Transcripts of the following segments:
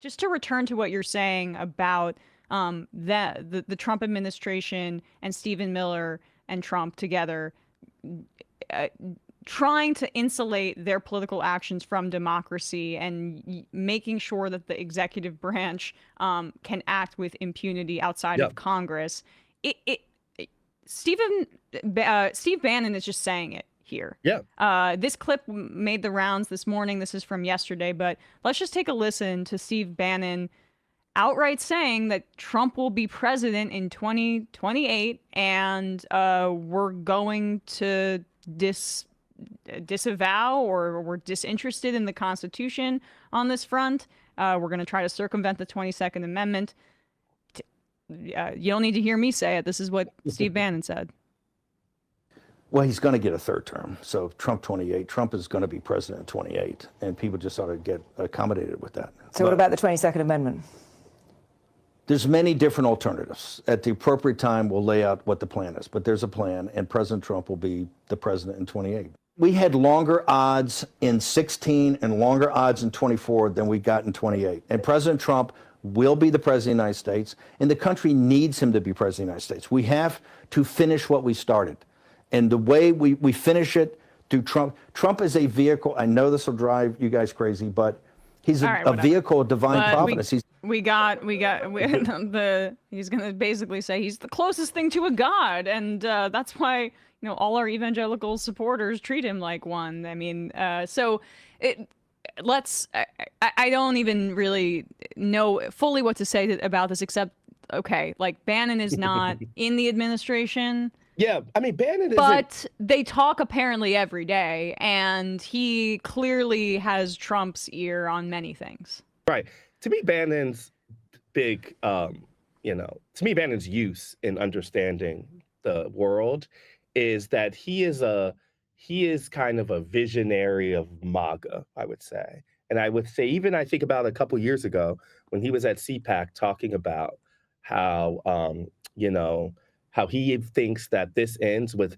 Just to return to what you're saying about the Trump administration and Stephen Miller and Trump together uh, trying to insulate their political actions from democracy and making sure that the executive branch can act with impunity outside Yeah. of Congress. It Stephen Steve Bannon is just saying it here. Yeah. This clip made the rounds this morning. This is from yesterday, but let's just take a listen to Steve Bannon outright saying that Trump will be president in 2028, and we're going to disavow, or we're disinterested in the Constitution on this front. We're going to try to circumvent the 22nd Amendment. You don't need to hear me say it. This is what Steve Bannon said. Well, he's going to get a third term. So Trump 28, Trump is going to be president in 28, and people just ought to get accommodated with that. So what about the 22nd Amendment? There's many different alternatives. At the appropriate time, we'll lay out what the plan is, but there's a plan, and President Trump will be the president in 28. We had longer odds in 16 and longer odds in 24 than we got in 28. And President Trump will be the president of the United States, and the country needs him to be president of the United States. We have to finish what we started. And the way we finish it through Trump. Trump is a vehicle. I know this will drive you guys crazy, but he's a vehicle of divine providence. He's going to basically say he's the closest thing to a god, and that's why all our evangelical supporters treat him like one. I mean, so I don't even really know fully what to say about this, except okay, like Bannon is not in the administration. Yeah, I mean, Bannon is. But they talk apparently every day, and he clearly has Trump's ear on many things. Right. To me, Bannon's big, to me, Bannon's use in understanding the world is that he is kind of a visionary of MAGA, I would say. And I would say, even I think about a couple years ago when he was at CPAC talking about how, how he thinks that this ends with,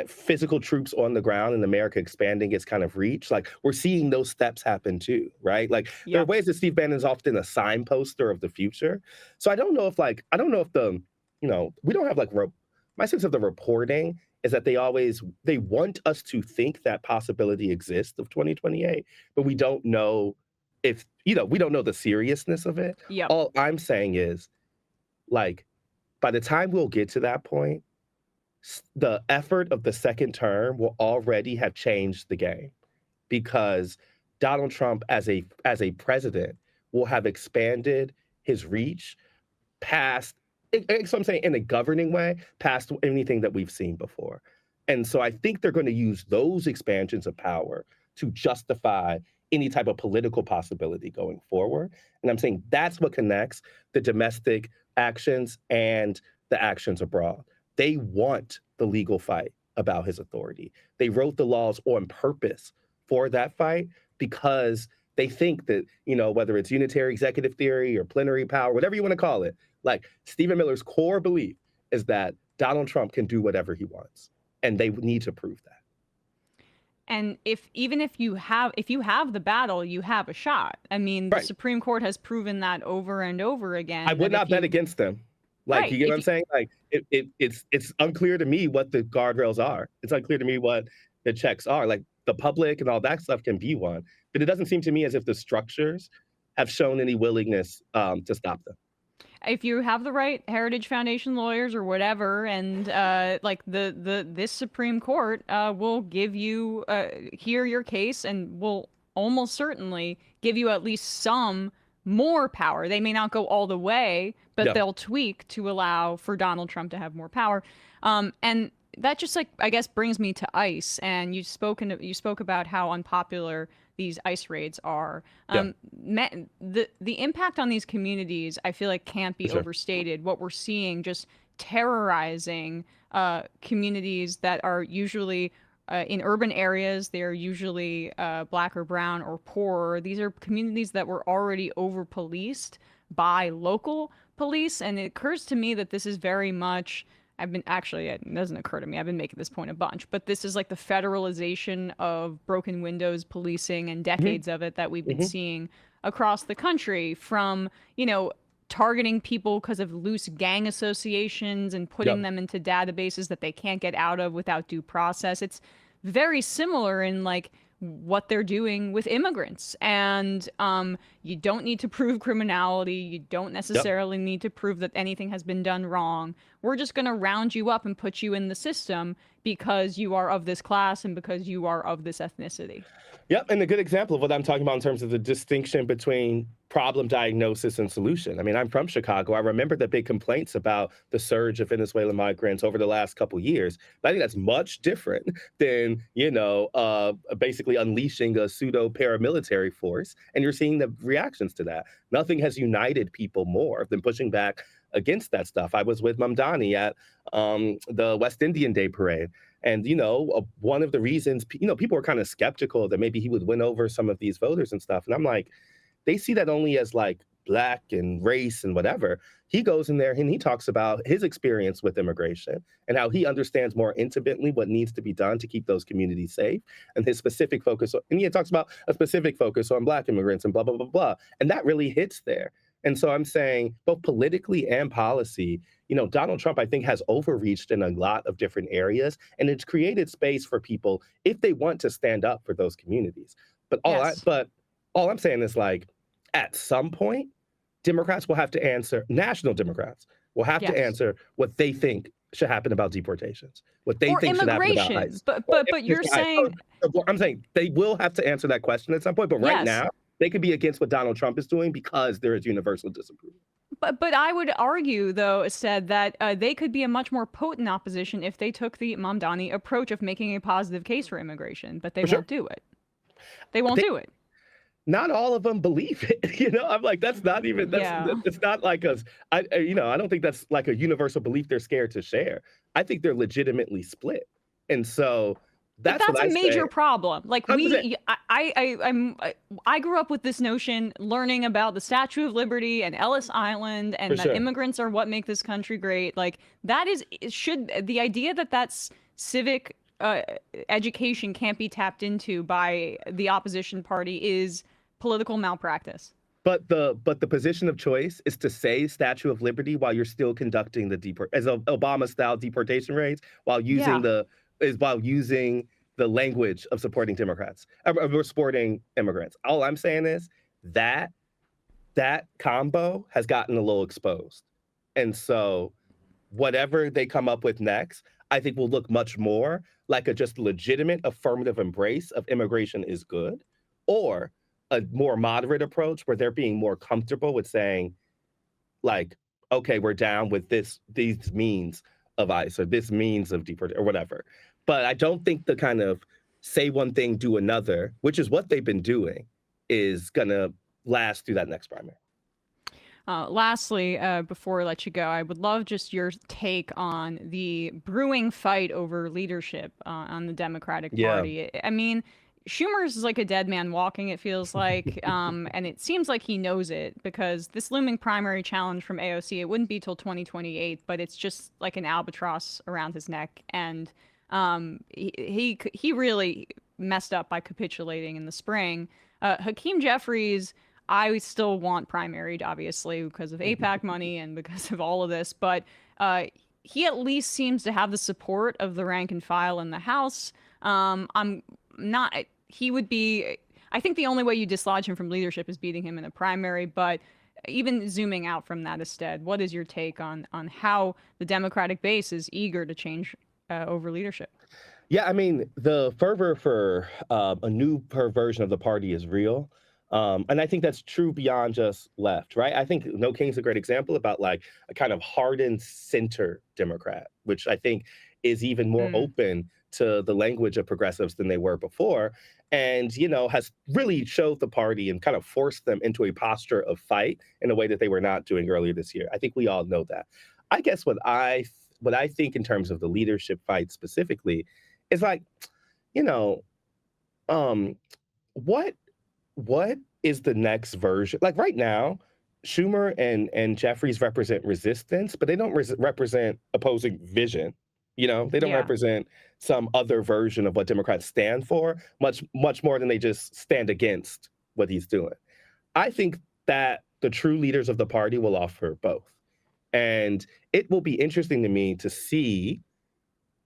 physical troops on the ground in America expanding its kind of reach. Like, we're seeing those steps happen too, right? Like, there are ways that Steve Bannon is often a signposter of the future. So I don't know if we don't have my sense of the reporting is that they want us to think that possibility exists of 2028, but we don't know if, we don't know the seriousness of it. Yep. All I'm saying is, by the time we'll get to that point, the effort of the second term will already have changed the game, because Donald Trump as a president will have expanded his reach past, so I'm saying in a governing way, past anything that we've seen before. And so I think they're going to use those expansions of power to justify any type of political possibility going forward. And I'm saying that's what connects the domestic actions and the actions abroad. They want the legal fight about his authority. They wrote the laws on purpose for that fight because they think that, whether it's unitary executive theory or plenary power, whatever you want to call it, like Stephen Miller's core belief is that Donald Trump can do whatever he wants, and they need to prove that. And if you have the battle, you have a shot. I mean, the Supreme Court has proven that over and over again. I would not bet against them. You get what I'm saying? It's unclear to me what the guardrails are. It's unclear to me what the checks are. Like, the public and all that stuff can be one, but it doesn't seem to me as if the structures have shown any willingness to stop them. If you have the right Heritage Foundation lawyers or whatever, and this Supreme Court will give you hear your case and will almost certainly give you at least some more power. They may not go all the way, but they'll tweak to allow for Donald Trump to have more power. And that just, I guess, brings me to ICE. And you spoke about how unpopular these ICE raids are. The impact on these communities, I feel like, can't be overstated. What we're seeing, just terrorizing communities that are usually in urban areas. They're usually black or brown or poorer. These are communities that were already over-policed by local police. And it occurs to me that this is very much, it doesn't occur to me, I've been making this point a bunch, but this is like the federalization of broken windows policing and decades of it that we've been seeing across the country, from, you know, targeting people because of loose gang associations and putting Yep. them into databases that they can't get out of without due process. It's very similar in like what they're doing with immigrants. And you don't need to prove criminality. You don't Yep. necessarily need to prove that anything has been done wrong. We're just going to round you up and put you in the system because you are of this class and because you are of this ethnicity. Yep, and a good example of what I'm talking about in terms of the distinction between problem diagnosis and solution. I mean, I'm from Chicago. I remember the big complaints about the surge of Venezuelan migrants over the last couple years. But I think that's much different than, basically unleashing a pseudo paramilitary force. And you're seeing the reactions to that. Nothing has united people more than pushing back against that stuff. I was with Mamdani at the West Indian Day Parade. And, one of the reasons, people were kind of skeptical that maybe he would win over some of these voters and stuff. And I'm like, they see that only as like black and race and whatever. He goes in there and he talks about his experience with immigration and how he understands more intimately what needs to be done to keep those communities safe and his specific focus. And he talks about a specific focus on black immigrants and blah, blah, blah, blah. And that really hits there. And so I'm saying both politically and policy, Donald Trump, I think, has overreached in a lot of different areas, and it's created space for people if they want to stand up for those communities. But all I'm saying is, like, at some point, Democrats will have to answer, national Democrats will have to answer what they think should happen about deportations, what they think should happen about ICE. But you're saying, I'm saying they will have to answer that question at some point. But right now, they could be against what Donald Trump is doing because there is universal disapproval. But I would argue, though, said that they could be a much more potent opposition if they took the Mamdani approach of making a positive case for immigration, but they won't do it. They won't do it. Not all of them believe it. I'm like, that's not even, it's not like I don't think that's like a universal belief they're scared to share. I think they're legitimately split. And so that's a major problem. Like I grew up with this notion, learning about the Statue of Liberty and Ellis Island, and that immigrants are what make this country great. Like that is the idea that that's civic education can't be tapped into by the opposition party is political malpractice. But the position of choice is to say Statue of Liberty while you're still conducting as Obama-style deportation raids, while using the language of supporting Democrats, or supporting immigrants. All I'm saying is that combo has gotten a little exposed. And so whatever they come up with next, I think will look much more like a just legitimate affirmative embrace of immigration is good, or a more moderate approach where they're being more comfortable with saying, like, okay, we're down with these means of ICE or this means of deportation or whatever. But I don't think the kind of say one thing, do another, which is what they've been doing, is going to last through that next primary. Lastly, before I let you go, I would love just your take on the brewing fight over leadership on the Democratic Party. I mean, Schumer's is like a dead man walking, it feels like, and it seems like he knows it, because this looming primary challenge from AOC, it wouldn't be till 2028, but it's just like an albatross around his neck, and he really messed up by capitulating in the spring. Hakeem Jeffries, I still want primaried, obviously, because of AIPAC money and because of all of this, but he at least seems to have the support of the rank and file in the House. He would be, I think the only way you dislodge him from leadership is beating him in a primary, but even zooming out from that instead, what is your take on how the Democratic base is eager to change over leadership? Yeah, I mean, the fervor for a new version of the party is real. And I think that's true beyond just left, right? I think No King's a great example about like a kind of hardened center Democrat, which I think is even more open to the language of progressives than they were before, and, has really showed the party and kind of forced them into a posture of fight in a way that they were not doing earlier this year. I think we all know that. I guess what I think in terms of the leadership fight specifically is like, what is the next version? Like right now, Schumer and Jeffries represent resistance, but they don't represent opposing vision. They don't represent some other version of what Democrats stand for, much more than they just stand against what he's doing. I think that the true leaders of the party will offer both. And it will be interesting to me to see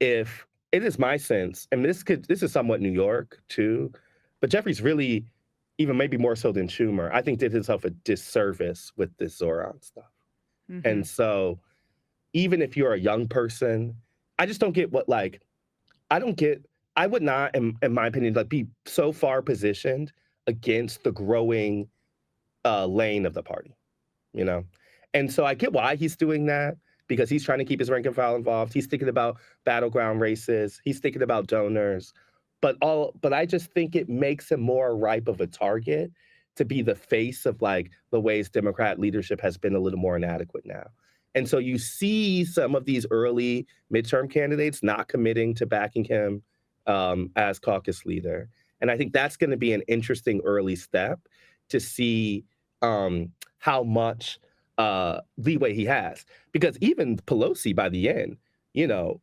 if it is my sense, and this is somewhat New York too, but Jeffries really, even maybe more so than Schumer, I think did himself a disservice with this Zoran stuff. Mm-hmm. And so even if you're a young person, I just don't get what, like, I would not, in my opinion, like, be so far positioned against the growing lane of the party, you know? And so I get why he's doing that, because he's trying to keep his rank and file involved. He's thinking about battleground races. He's thinking about donors. But I just think it makes him more ripe of a target to be the face of, like, the ways Democrat leadership has been a little more inadequate now. And so you see some of these early midterm candidates not committing to backing him as caucus leader. And I think that's going to be an interesting early step to see how much leeway he has. Because even Pelosi, by the end, you know,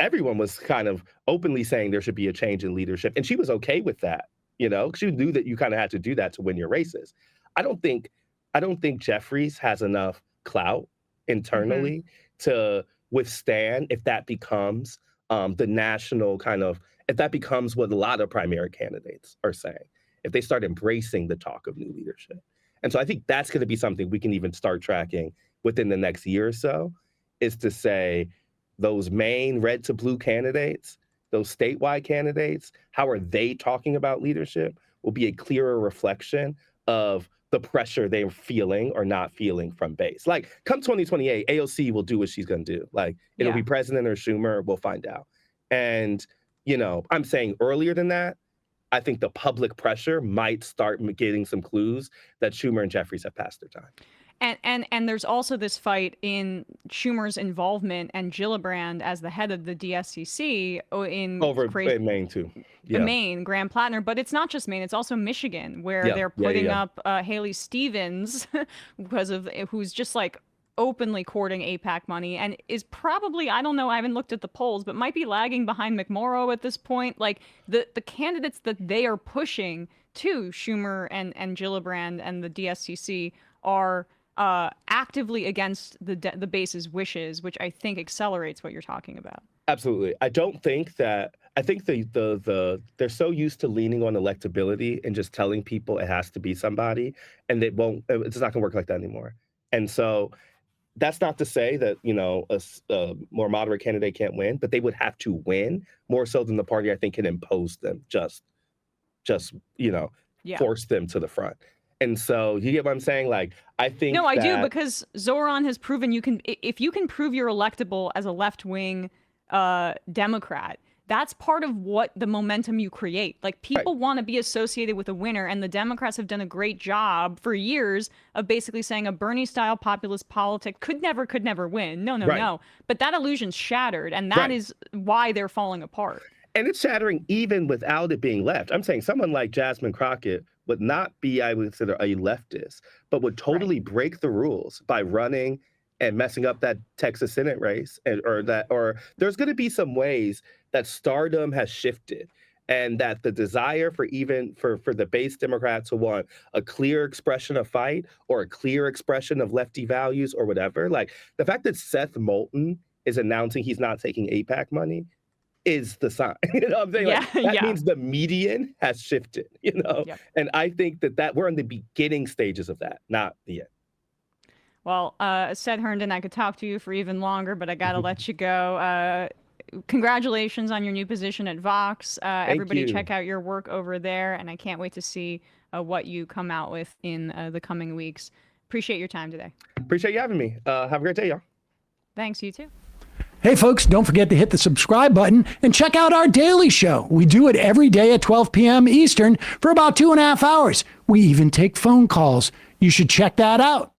everyone was kind of openly saying there should be a change in leadership. And she was okay with that, you know, she knew that you kind of had to do that to win your races. I don't think Jeffries has enough clout internally to withstand if that becomes the national kind of, if that becomes what a lot of primary candidates are saying, if they start embracing the talk of new leadership. And so I think that's going to be something we can even start tracking within the next year or so, is to say those main red to blue candidates, those statewide candidates, how are they talking about leadership will be a clearer reflection of the pressure they're feeling or not feeling from base. Like, come 2028, AOC will do what she's going to do. Like, it'll be President or Schumer, we'll find out. And, you know, I'm saying earlier than that, I think the public pressure might start getting some clues that Schumer and Jeffries have passed their time. And there's also this fight in Schumer's involvement and Gillibrand as the head of the DSCC in Maine too. Maine, Grand Platinum, but it's not just Maine; it's also Michigan, where they're putting up Haley Stevens because of who's just like openly courting AIPAC money and is probably, I don't know, I haven't looked at the polls, but might be lagging behind McMorrow at this point. Like the candidates that they are pushing to Schumer and Gillibrand and the DSCC are actively against the base's wishes, which I think accelerates what you're talking about. Absolutely. I think they're so used to leaning on electability and just telling people it has to be somebody, and it's not gonna work like that anymore. And so that's not to say that, you know, a more moderate candidate can't win, but they would have to win more so than the party, I think, can impose them, just you know, force them to the front. And so you get what I'm saying? Like, I think I do, because Zoran has proven if you can prove you're electable as a left-wing Democrat, that's part of what the momentum you create. Like, people want to be associated with a winner, and the Democrats have done a great job for years of basically saying a Bernie-style populist politic could never win. No. But that illusion's shattered, and that is why they're falling apart. And it's shattering even without it being left. I'm saying someone like Jasmine Crockett would not be, I would consider, a leftist, but would totally break the rules by running and messing up that Texas Senate race, or there's going to be some ways that stardom has shifted, and that the desire for the base Democrats to want a clear expression of fight or a clear expression of lefty values or whatever, like the fact that Seth Moulton is announcing he's not taking AIPAC money is the sign. You know what I'm saying? That means the median has shifted, you know? And I think that we're in the beginning stages of that, not the end. Well, Seth Herndon, I could talk to you for even longer, but I got to let you go. Congratulations on your new position at Vox. Everybody check out your work over there, and I can't wait to see what you come out with in the coming weeks. Appreciate your time today. Appreciate you having me. Have a great day, y'all. Thanks, you too. Hey, folks, don't forget to hit the subscribe button and check out our daily show. We do it every day at 12 p.m. Eastern for about 2.5 hours. We even take phone calls. You should check that out.